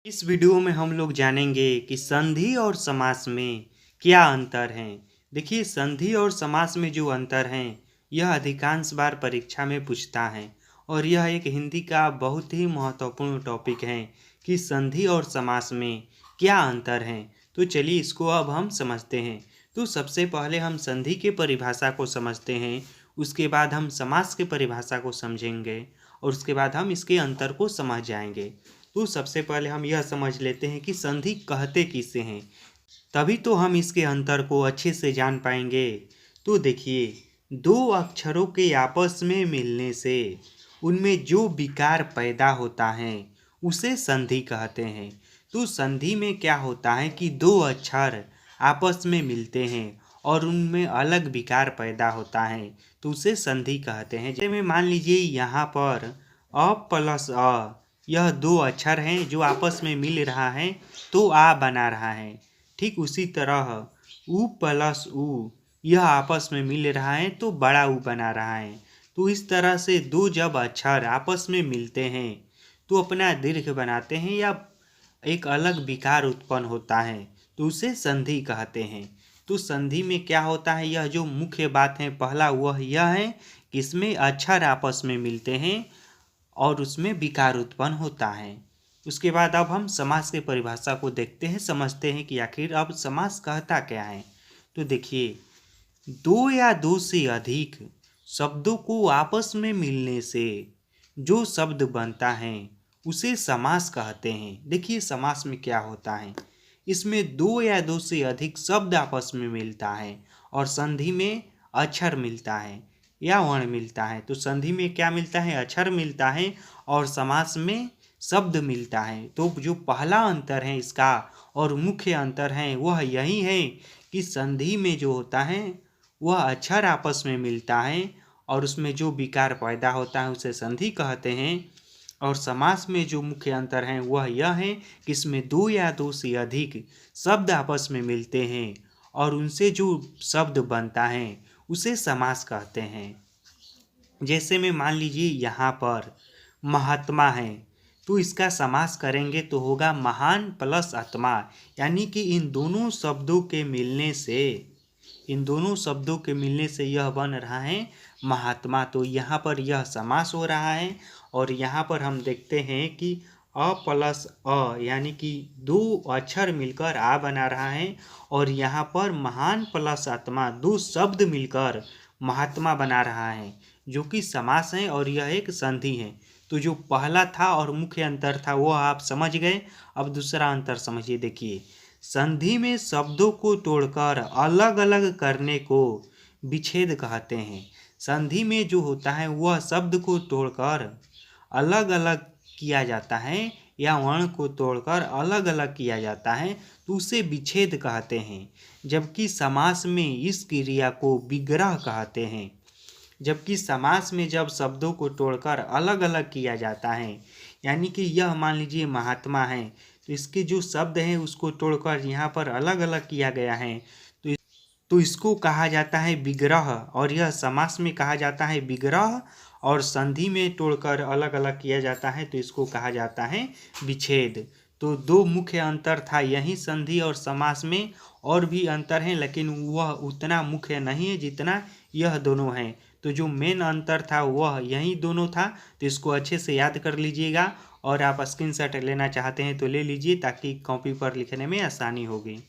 इस वीडियो में हम लोग जानेंगे कि संधि और समास में क्या अंतर है। देखिए, संधि और समास में जो अंतर है यह अधिकांश बार परीक्षा में पूछता है और यह एक हिंदी का बहुत ही महत्वपूर्ण टॉपिक है कि संधि और समास में क्या अंतर है। तो चलिए इसको अब हम समझते हैं। तो सबसे पहले हम संधि के परिभाषा को समझते हैं, उसके बाद हम समास के परिभाषा को समझेंगे और उसके बाद हम इसके अंतर को समझ जाएंगे। तो सबसे पहले हम यह समझ लेते हैं कि संधि कहते किसे हैं, तभी तो हम इसके अंतर को अच्छे से जान पाएंगे। तो देखिए, दो अक्षरों के आपस में मिलने से उनमें जो विकार पैदा होता है उसे संधि कहते हैं। तो संधि में क्या होता है कि दो अक्षर आपस में मिलते हैं और उनमें अलग विकार पैदा होता है तो उसे संधि कहते हैं। जैसे में मान लीजिए यहाँ पर अ प्लस अ, यह दो अक्षर हैं जो आपस में मिल रहा है तो आ बना रहा है। ठीक उसी तरह उ प्लस उ, यह आपस में मिल रहा है तो बड़ा उ बना रहा है। तो इस तरह से दो जब अक्षर आपस में मिलते हैं तो अपना दीर्घ बनाते हैं या एक अलग विकार उत्पन्न होता है तो उसे संधि कहते हैं। तो संधि में क्या होता है, यह जो मुख्य बात है पहला वह यह है कि इसमें अक्षर आपस में मिलते हैं और उसमें विकार उत्पन्न होता है। उसके बाद अब हम समास के परिभाषा को देखते हैं, समझते हैं कि आखिर अब समास कहता क्या है। तो देखिए, दो या दो से अधिक शब्दों को आपस में मिलने से जो शब्द बनता है उसे समास कहते हैं। देखिए समास में क्या होता है, इसमें दो या दो से अधिक शब्द आपस में मिलता है और संधि में अक्षर मिलता है या वर्ण मिलता है। तो संधि में क्या मिलता है, अक्षर मिलता है और समास में शब्द मिलता है। तो जो पहला अंतर है इसका और मुख्य अंतर है वह यही है कि संधि में जो होता है वह अक्षर आपस में मिलता है और उसमें जो विकार पैदा होता है उसे संधि कहते हैं। और समास में जो मुख्य अंतर है वह यह है कि इसमें दो या दो से अधिक शब्द आपस में मिलते हैं और उनसे जो शब्द बनता है उसे समास कहते हैं। जैसे में मान लीजिए यहाँ पर महात्मा है तो इसका समास करेंगे तो होगा महान प्लस आत्मा, यानी कि इन दोनों शब्दों के मिलने से यह बन रहा है महात्मा। तो यहाँ पर यह समास हो रहा है और यहाँ पर हम देखते हैं कि अ प्लस अ यानी कि दो अक्षर मिलकर आ बना रहा है और यहाँ पर महान प्लस आत्मा दो शब्द मिलकर महात्मा बना रहा है जो कि समास है और यह एक संधि है। तो जो पहला था और मुख्य अंतर था वो आप समझ गए। अब दूसरा अंतर समझिए। देखिए, संधि में शब्दों को तोड़कर अलग अलग करने को विच्छेद कहते हैं। संधि में जो होता है वह शब्द को तोड़कर अलग अलग किया जाता है या वर्ण को तोड़कर अलग अलग किया जाता है तो उसे विच्छेद कहते हैं। जबकि समास में इस क्रिया को विग्रह कहते हैं। जबकि समास में जब शब्दों को तोड़कर अलग अलग किया जाता है, यानी कि यह मान लीजिए महात्मा है तो इसके जो शब्द हैं उसको तोड़कर यहाँ पर अलग अलग किया गया है तो इसको कहा जाता है विग्रह और यह समास में कहा जाता है विग्रह। और संधि में तोड़कर अलग अलग किया जाता है तो इसको कहा जाता है विच्छेद। तो दो मुख्य अंतर था यही संधि और समास में, और भी अंतर है लेकिन वह उतना मुख्य नहीं है जितना यह दोनों हैं। तो जो मेन अंतर था वह यही दोनों था। तो इसको अच्छे से याद कर लीजिएगा और आप स्क्रीनशॉट लेना चाहते हैं तो ले लीजिए ताकि कॉपी पर लिखने में आसानी होगी।